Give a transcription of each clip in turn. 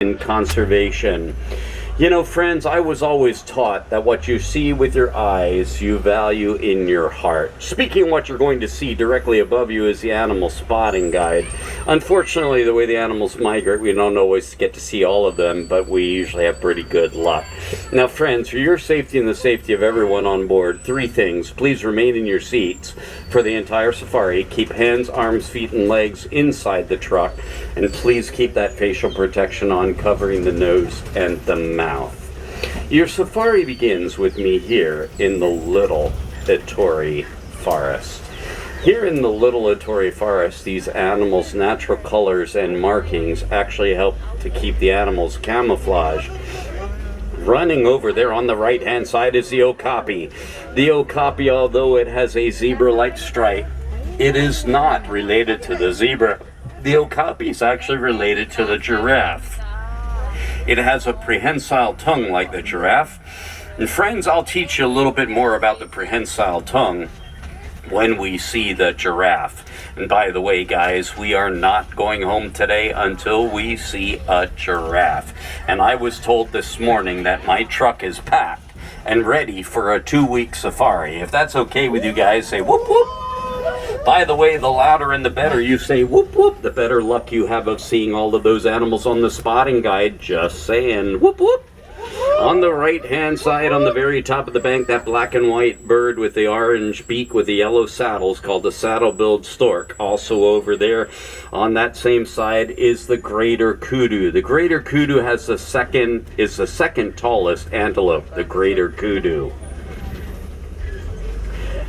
in conservation. You know, friends, I was always taught that what you see with your eyes, you value in your heart. Speaking of what you're going to see, directly above you is the animal spotting guide. Unfortunately, the way the animals migrate, we don't always get to see all of them, but we usually have pretty good luck. Now, friends, for your safety and the safety of everyone on board, three things. Please remain in your seats for the entire safari. Keep hands, arms, feet, and legs inside the truck. And please keep that facial protection on, covering the nose and the mouth. Your safari begins with me here in the Little Ettore Forest. Here in the Little Ettore Forest, these animals' natural colors and markings actually help to keep the animals camouflaged. Running over there on the right-hand side is the okapi. The okapi, although it has a zebra-like stripe, it is not related to the zebra. The okapi is actually related to the giraffe. It has a prehensile tongue like the giraffe. And friends, I'll teach you a little bit more about the prehensile tongue when we see the giraffe. And by the way, guys, we are not going home today until we see a giraffe. And I was told this morning that my truck is packed and ready for a 2-week safari. If that's okay with you guys, say whoop whoop. By the way, the louder and the better you say whoop whoop, the better luck you have of seeing all of those animals on the spotting guide. Just saying whoop whoop. On the right-hand side, on the very top of the bank, that black and white bird with the orange beak with the yellow saddles called the saddle-billed stork. Also over there on that same side is the greater kudu. The greater kudu is the second tallest antelope, the greater kudu.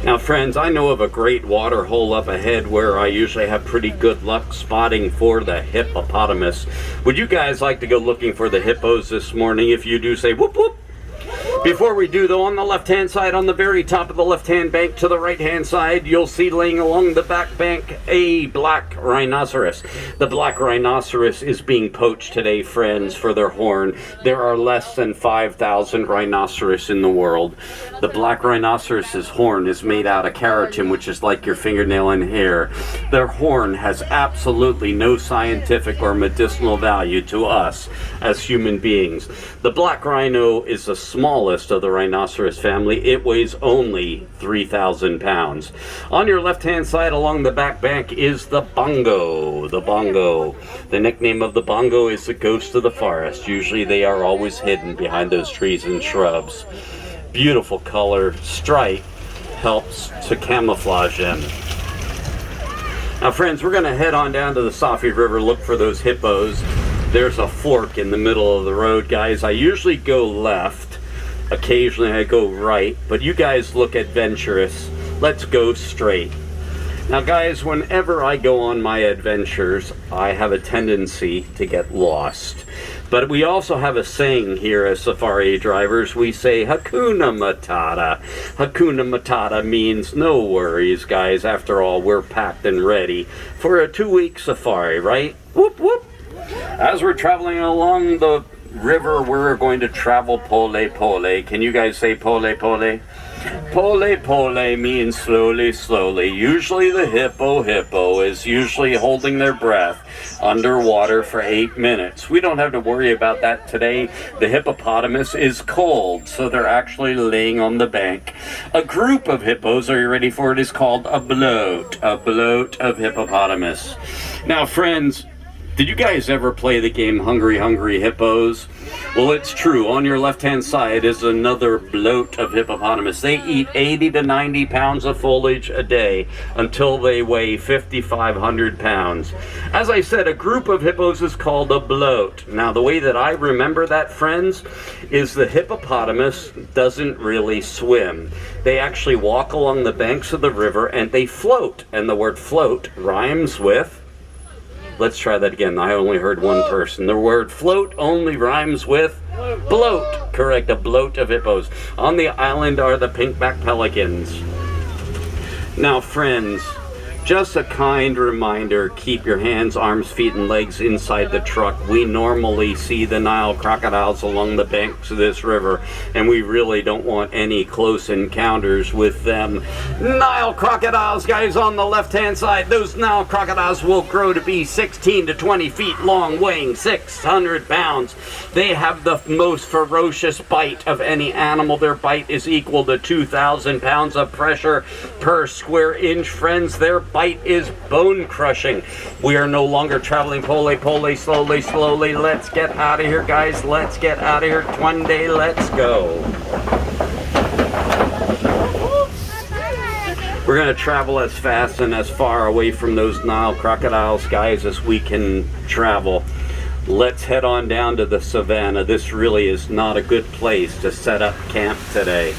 Now, friends, I know of a great water hole up ahead where I usually have pretty good luck spotting for the hippopotamus. Would you guys like to go looking for the hippos this morning? If you do, say whoop whoop. Before we do, though, on the left-hand side, on the very top of the left-hand bank to the right-hand side, you'll see laying along the back bank a black rhinoceros. The black rhinoceros is being poached today, friends, for their horn. There are less than 5,000 rhinoceros in the world. The black rhinoceros's horn is made out of keratin, which is like your fingernail and hair. Their horn has absolutely no scientific or medicinal value to us as human beings. The black rhino is the smallest of the rhinoceros family. It weighs only 3,000 pounds. On your left-hand side along the back bank is the bongo. The bongo. The nickname of the bongo is the ghost of the forest. Usually they are always hidden behind those trees and shrubs. Beautiful color. Stripe helps to camouflage them. Now, friends, we're going to head on down to the Safi River, look for those hippos. There's a fork in the middle of the road, guys. I usually go left. Occasionally I go right, but you guys look adventurous. Let's go straight. Now, guys, whenever I go on my adventures, I have a tendency to get lost. But we also have a saying here as safari drivers. We say Hakuna Matata. Hakuna Matata means no worries, guys. After all, we're packed and ready for a 2-week safari, right? Whoop, whoop. As we're traveling along the river, we're going to travel pole pole. Can you guys say pole pole? Pole pole means slowly slowly. Usually the hippo is usually holding their breath underwater for 8 minutes. We don't have to worry about that today. The hippopotamus is cold, so they're actually laying on the bank. A group of hippos, are you ready for it, is called a bloat. A bloat of hippopotamus. Now, friends, did you guys ever play the game Hungry Hungry Hippos? Well, it's true. On your left-hand side is another bloat of hippopotamus. They eat 80 to 90 pounds of foliage a day until they weigh 5,500 pounds. As I said, a group of hippos is called a bloat. Now, the way that I remember that, friends, is the hippopotamus doesn't really swim. They actually walk along the banks of the river and they float. And the word float rhymes with... Let's try that again. I only heard one person. The word float only rhymes with bloat. Correct, a bloat of hippos. On the island are the pink-backed pelicans. Now, friends, Just a kind reminder, keep your hands, arms, feet, and legs inside the truck. We normally see the Nile crocodiles along the banks of this river, and we really don't want any close encounters with them. Nile crocodiles, guys, on the left-hand side. Those Nile crocodiles will grow to be 16 to 20 feet long, weighing 600 pounds. They have the most ferocious bite of any animal. Their bite is equal to 2,000 pounds of pressure per square inch. Friends, their bite is bone crushing. We are no longer traveling slowly. Let's get out of here, guys. Let's get out of here. Twende, let's go. We're going to travel as fast and as far away from those Nile crocodiles, guys, as we can travel. Let's head on down to the savannah. This really is not a good place to set up camp today.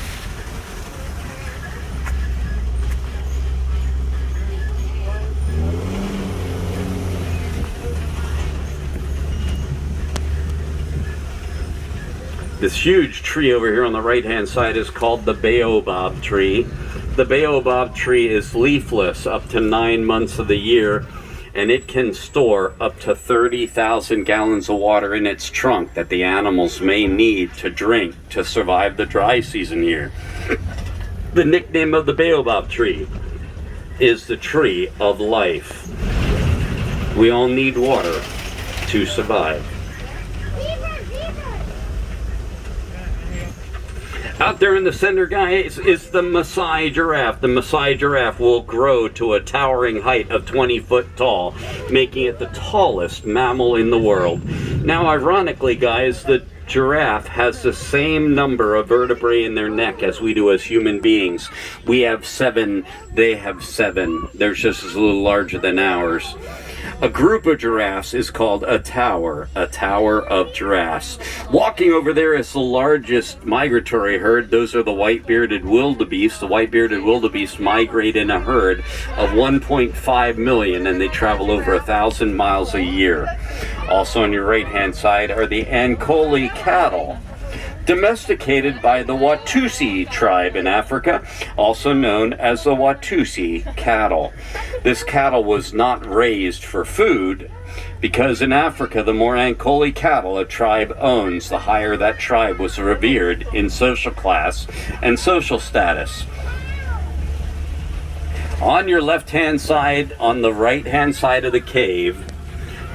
This huge tree over here on the right-hand side is called the baobab tree. The baobab tree is leafless up to 9 months of the year, and it can store up to 30,000 gallons of water in its trunk that the animals may need to drink to survive the dry season here. The nickname of the baobab tree is the tree of life. We all need water to survive. Out there in the center, guys, is the Maasai giraffe. The Maasai giraffe will grow to a towering height of 20 foot tall, making it the tallest mammal in the world. Now, ironically, guys, the giraffe has the same number of vertebrae in their neck as we do as human beings. We have 7, they have 7. They're just a little larger than ours. A group of giraffes is called a tower of giraffes. Walking over there is the largest migratory herd. Those are the white-bearded wildebeest. The white-bearded wildebeest migrate in a herd of 1.5 million, and they travel over 1,000 miles a year. Also on your right-hand side are the Ankole cattle, domesticated by the Watusi tribe in Africa, also known as the Watusi cattle. This cattle was not raised for food, because in Africa, the more Ankole cattle a tribe owns, the higher that tribe was revered in social class and social status. On your left-hand side, on the right-hand side of the cave,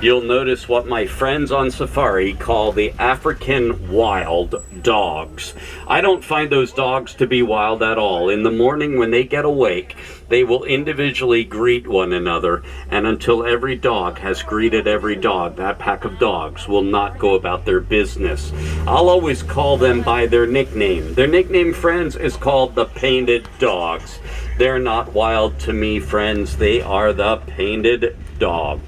you'll notice what my friends on safari call the African wild dogs. I don't find those dogs to be wild at all. In the morning when they get awake, they will individually greet one another, and until every dog has greeted every dog, that pack of dogs will not go about their business. I'll always call them by their nickname. Their nickname, friends, is called the painted dogs. They're not wild to me, friends. They are the painted dog.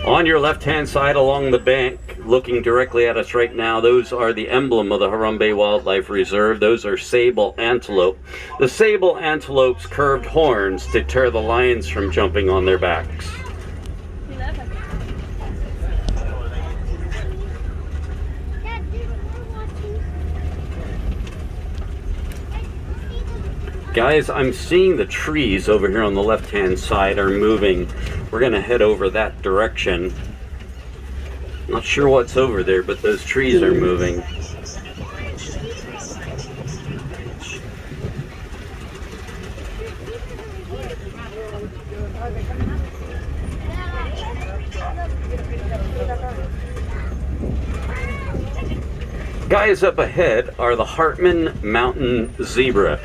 On your left-hand side along the bank, looking directly at us right now, those are the emblem of the Harambe Wildlife Reserve. Those are sable antelope. The sable antelope's curved horns deter the lions from jumping on their backs. Guys, I'm seeing the trees over here on the left-hand side are moving. We're going to head over that direction. Not sure what's over there, but those trees are moving. Guys, up ahead are the Hartman Mountain Zebra.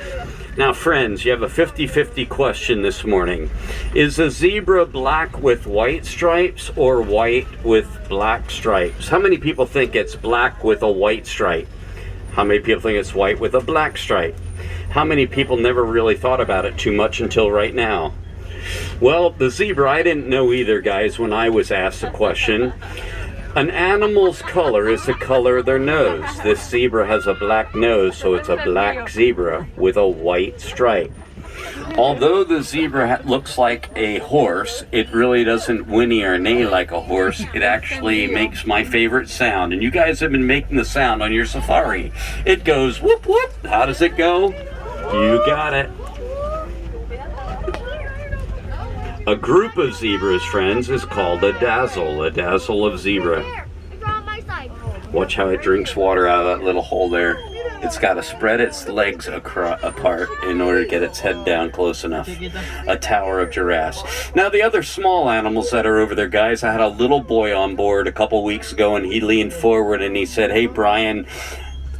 Now, friends, you have a 50-50 question this morning. Is a zebra black with white stripes or white with black stripes? How many people think it's black with a white stripe? How many people think it's white with a black stripe? How many people never really thought about it too much until right now? Well, the zebra, I didn't know either, guys, when I was asked the question. An animal's color is the color of their nose. This zebra has a black nose, so it's a black zebra with a white stripe. Although the zebra looks like a horse, it really doesn't whinny or neigh like a horse. It actually makes my favorite sound, and you guys have been making the sound on your safari. It goes whoop whoop. How does it go? You got it. A group of zebras, friends, is called a dazzle of zebra. Watch how it drinks water out of that little hole there. It's got to spread its legs apart in order to get its head down close enough. A tower of giraffes. Now, the other small animals that are over there, guys, I had a little boy on board a couple weeks ago, and he leaned forward and he said, "Hey, Brian,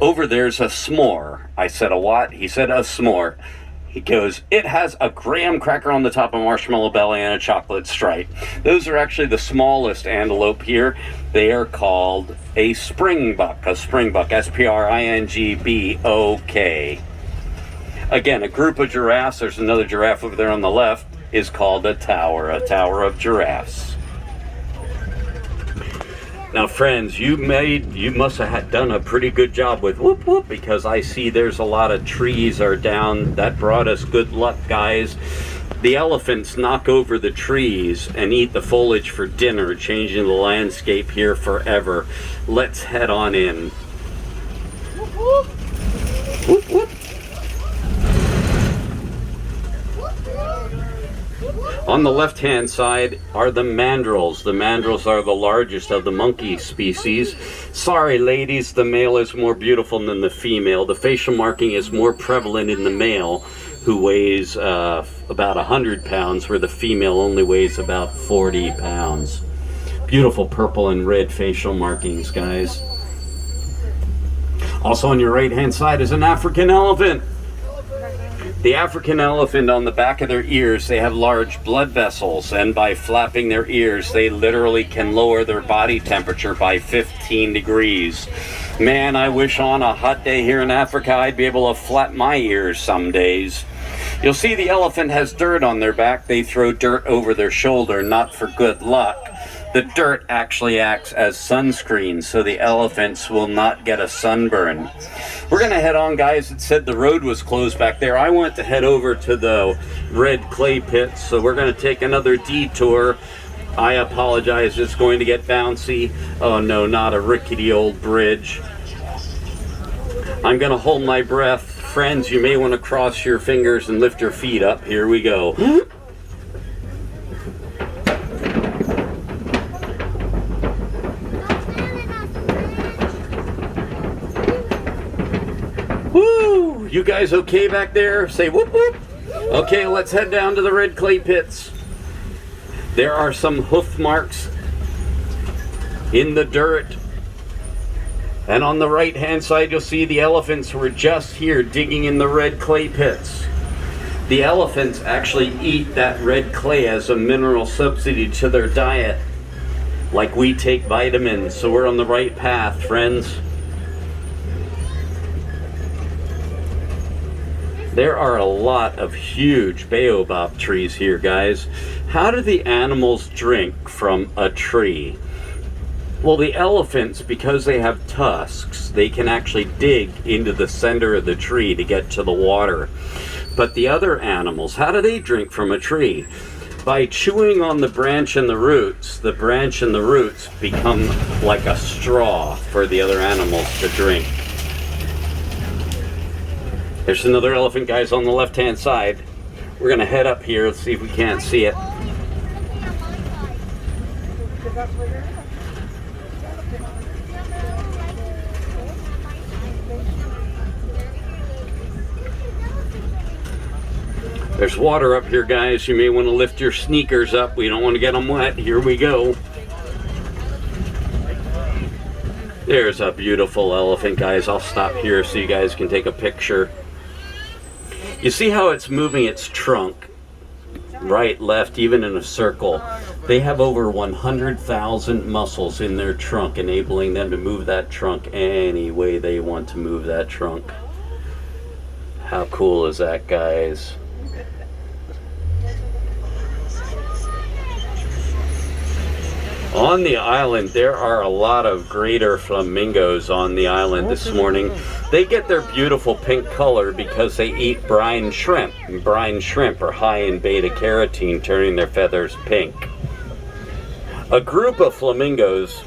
over there's a s'more." I said, "A what?" He said, "A s'more." He goes, "It has a graham cracker on the top, a marshmallow belly, and a chocolate stripe." Those are actually the smallest antelope here. They are called a springbok, S-P-R-I-N-G-B-O-K. Again, a group of giraffes, there's another giraffe over there on the left, is called a tower of giraffes. Now, friends, you must have done a pretty good job with whoop whoop, because I see there's a lot of trees are down. That brought us good luck, guys. The elephants knock over the trees and eat the foliage for dinner, changing the landscape here forever. Let's head on in. Whoop whoop. Whoop whoop. On the left-hand side are the mandrills. The mandrills are the largest of the monkey species. Sorry, ladies, the male is more beautiful than the female. The facial marking is more prevalent in the male, who weighs about 100 pounds, where the female only weighs about 40 pounds. Beautiful purple and red facial markings, guys. Also on your right-hand side is an African elephant. The African elephant, on the back of their ears, they have large blood vessels, and by flapping their ears, they literally can lower their body temperature by 15 degrees. Man, I wish on a hot day here in Africa, I'd be able to flap my ears some days. You'll see the elephant has dirt on their back. They throw dirt over their shoulder, not for good luck. The dirt actually acts as sunscreen, so the elephants will not get a sunburn. We're going to head on, guys. It said the road was closed back there. I want to head over to the red clay pits, so we're going to take another detour. I apologize, it's going to get bouncy. Oh no, not a rickety old bridge. I'm going to hold my breath. Friends, you may want to cross your fingers and lift your feet up. Here we go. Woo! You guys okay back there? Say whoop whoop. Okay, let's head down to the red clay pits. There are some hoof marks in the dirt. And on the right hand side, you'll see the elephants were just here digging in the red clay pits. The elephants actually eat that red clay as a mineral subsidy to their diet, like we take vitamins. So we're on the right path, friends. There are a lot of huge baobab trees here, guys. How do the animals drink from a tree? Well, the elephants, because they have tusks, they can actually dig into the center of the tree to get to the water. But the other animals, how do they drink from a tree? By chewing on the branch and the roots. The branch and the roots become like a straw for the other animals to drink. There's another elephant, guys, on the left-hand side. We're going to head up here. Let's see if we can't see it. There's water up here, guys. You may want to lift your sneakers up. We don't want to get them wet. Here we go. There's a beautiful elephant, guys. I'll stop here so you guys can take a picture. You see how it's moving its trunk? Right, left, even in a circle. They have over 100,000 muscles in their trunk, enabling them to move that trunk any way they want to move that trunk. How cool is that, guys? On the island, there are a lot of greater flamingos on the island this morning. They get their beautiful pink color because they eat brine shrimp. And brine shrimp are high in beta carotene, turning their feathers pink. A group of flamingos,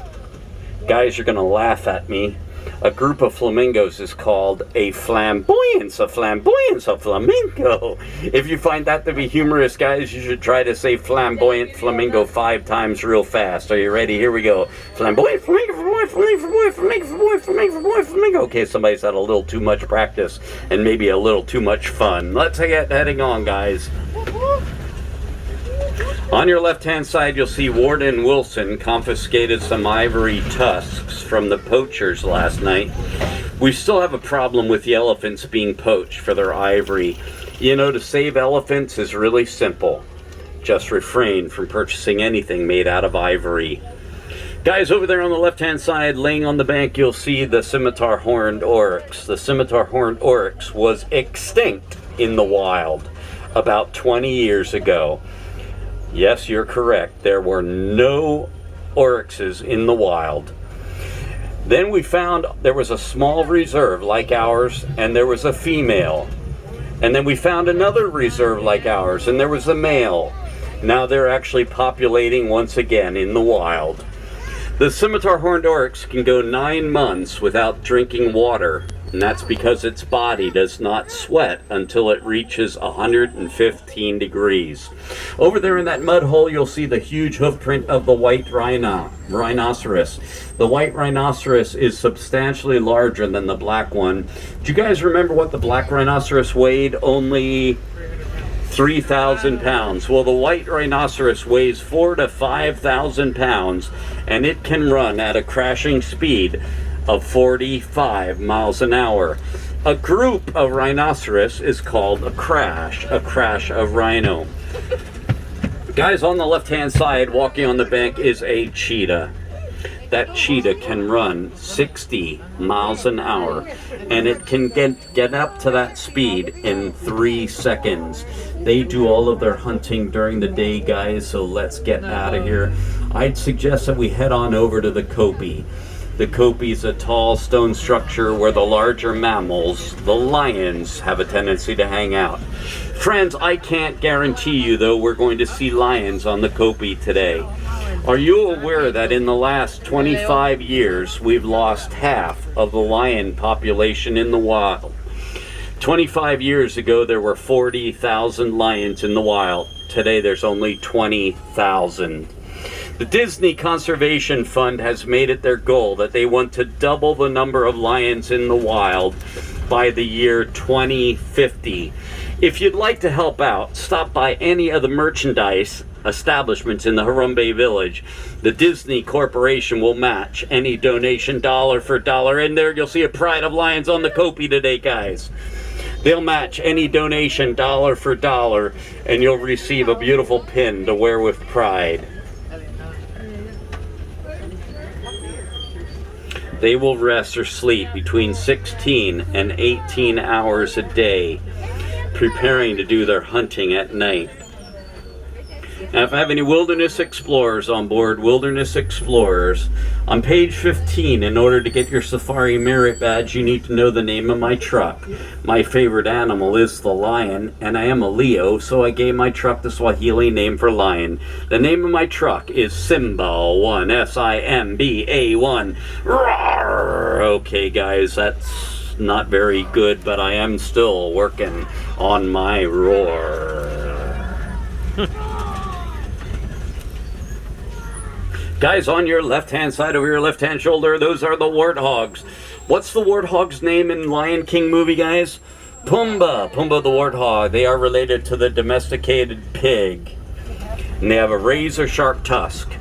guys, you're going to laugh at me. A group of flamingos is called a flamboyance, a flamboyance, a flamingo. If you find that to be humorous, guys, you should try to say flamboyant flamingo 5 times real fast. Are you ready? Here we go. Flamboyant flamingo, flamingo, flamingo, flamingo, flamingo, flamingo. Okay, somebody's had a little too much practice and maybe a little too much fun. Let's get heading on, guys. On your left-hand side, you'll see Warden Wilson confiscated some ivory tusks from the poachers last night. We still have a problem with the elephants being poached for their ivory. You know, to save elephants is really simple. Just refrain from purchasing anything made out of ivory. Guys, over there on the left-hand side, laying on the bank, you'll see the scimitar horned oryx. The scimitar horned oryx was extinct in the wild about 20 years ago. Yes, you're correct. There were no oryxes in the wild. Then we found there was a small reserve like ours, and there was a female. And then we found another reserve like ours, and there was a male. Now they're actually populating once again in the wild. The scimitar horned oryx can go 9 months without drinking water, and that's because its body does not sweat until it reaches 115 degrees. Over there in that mud hole, you'll see the huge hoof print of the white rhinoceros. The white rhinoceros is substantially larger than the black one. Do you guys remember what the black rhinoceros weighed? Only 3,000 pounds. Well, the white rhinoceros weighs 4,000 to 5,000 pounds, and it can run at a crashing speed of 45 miles an hour. A group of rhinoceros is called a crash of rhino. Guys, on the left-hand side, walking on the bank is a cheetah. That cheetah can run 60 miles an hour, and it can get up to that speed in 3 seconds. They do all of their hunting during the day, guys, so let's get out of here. I'd suggest that we head on over to the Kopi. The Kopi is a tall stone structure where the larger mammals, the lions, have a tendency to hang out. Friends, I can't guarantee you, though, we're going to see lions on the Kopi today. Are you aware that in the last 25 years, we've lost half of the lion population in the wild? 25 years ago, there were 40,000 lions in the wild. Today, there's only 20,000. The Disney Conservation Fund has made it their goal that they want to double the number of lions in the wild by the year 2050. If you'd like to help out, stop by any of the merchandise establishments in the Harambe Village. The Disney Corporation will match any donation dollar for dollar. And there you'll see a pride of lions on the Kopi today, guys. They'll match any donation dollar for dollar, and you'll receive a beautiful pin to wear with pride. They will rest or sleep between 16 and 18 hours a day, preparing to do their hunting at night. Now, if I have any wilderness explorers on board, wilderness explorers, on page 15, in order to get your safari merit badge, you need to know the name of my truck. My favorite animal is the lion, and I am a Leo, so I gave my truck the Swahili name for lion. The name of my truck is Simba1, S-I-M-B-A-1. Roar! Okay, guys, that's not very good, but I am still working on my roar. Guys, on your left-hand side, over your left-hand shoulder, those are the warthogs. What's the warthog's name in Lion King movie, guys? Pumbaa. Pumbaa the warthog. They are related to the domesticated pig. And they have a razor-sharp tusk.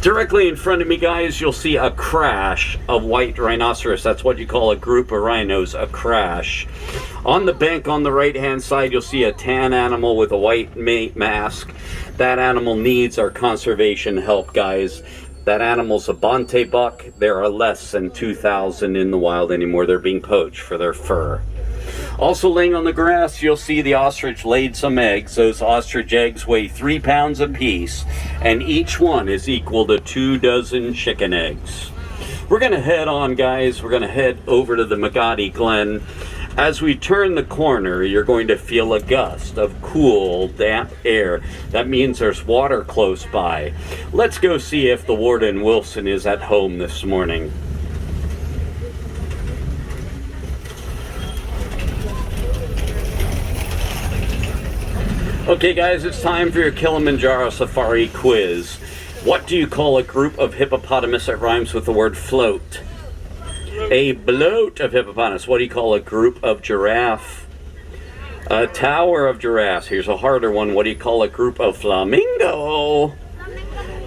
Directly in front of me, guys, you'll see a crash of white rhinoceros. That's what you call a group of rhinos, a crash. On the bank on the right-hand side, you'll see a tan animal with a white mask. That animal needs our conservation help, guys. That animal's a Bonte buck. There are less than 2,000 in the wild anymore. They're being poached for their fur. Also laying on the grass, you'll see the ostrich laid some eggs. Those ostrich eggs weigh 3 pounds apiece, and each one is equal to 24 chicken eggs. We're going to head on, guys. We're going to head over to the Magadi Glen. As we turn the corner, you're going to feel a gust of cool, damp air. That means there's water close by. Let's go see if the Warden Wilson is at home this morning. Okay guys, it's time for your Kilimanjaro Safari quiz. What do you call a group of hippopotamus that rhymes with the word float? A bloat of hippopotamus. What do you call a group of giraffe? A tower of giraffes. Here's a harder one. What do you call a group of flamingo?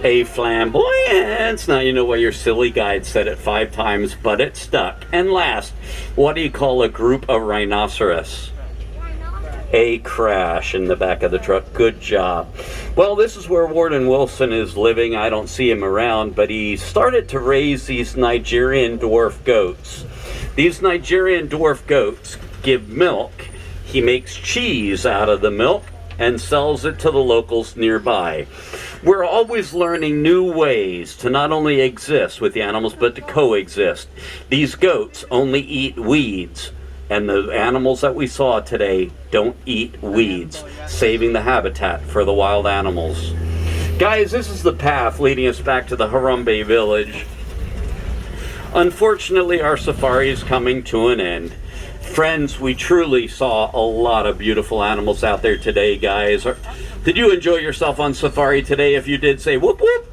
A flamboyance. Now you know why your silly guide said it 5 times, but it stuck. And last, what do you call a group of rhinoceros? A crash in the back of the truck. Good job. Well, this is where Warden Wilson is living. I don't see him around, but he started to raise these Nigerian dwarf goats. These Nigerian dwarf goats give milk. He makes cheese out of the milk and sells it to the locals nearby. We're always learning new ways to not only exist with the animals, but to coexist. These goats only eat weeds. And the animals that we saw today don't eat weeds, saving the habitat for the wild animals. Guys, this is the path leading us back to the Harambe village. Unfortunately, our safari is coming to an end. Friends, we truly saw a lot of beautiful animals out there today, guys. Did you enjoy yourself on safari today? If you did, say whoop whoop.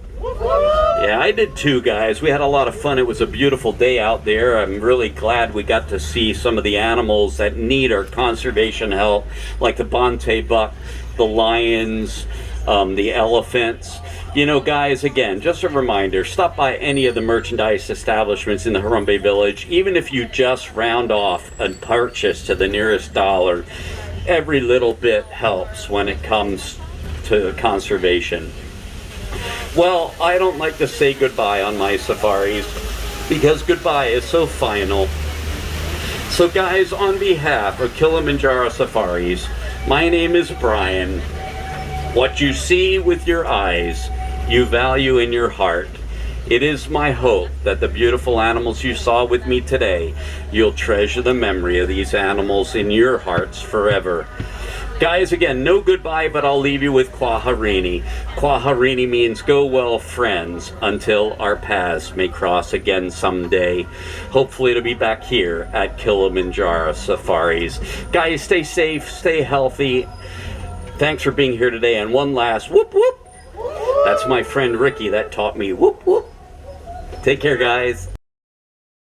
Yeah, I did too, guys. We had a lot of fun. It was a beautiful day out there. I'm really glad we got to see some of the animals that need our conservation help, like the Bonte buck, the lions, the elephants. You know, guys, again, just a reminder, stop by any of the merchandise establishments in the Harambe village. Even if you just round off and purchase to the nearest dollar, every little bit helps when it comes to conservation. Well, I don't like to say goodbye on my safaris because goodbye is so final. So guys, on behalf of Kilimanjaro Safaris, my name is Brian. What you see with your eyes, you value in your heart. It is my hope that the beautiful animals you saw with me today, you'll treasure the memory of these animals in your hearts forever. Guys, again, no goodbye, but I'll leave you with Kwaharini. Kwaharini means go well, friends, until our paths may cross again someday. Hopefully to be back here at Kilimanjaro Safaris. Guys, stay safe, stay healthy. Thanks for being here today. And one last whoop whoop. That's my friend Ricky that taught me whoop whoop. Take care, guys.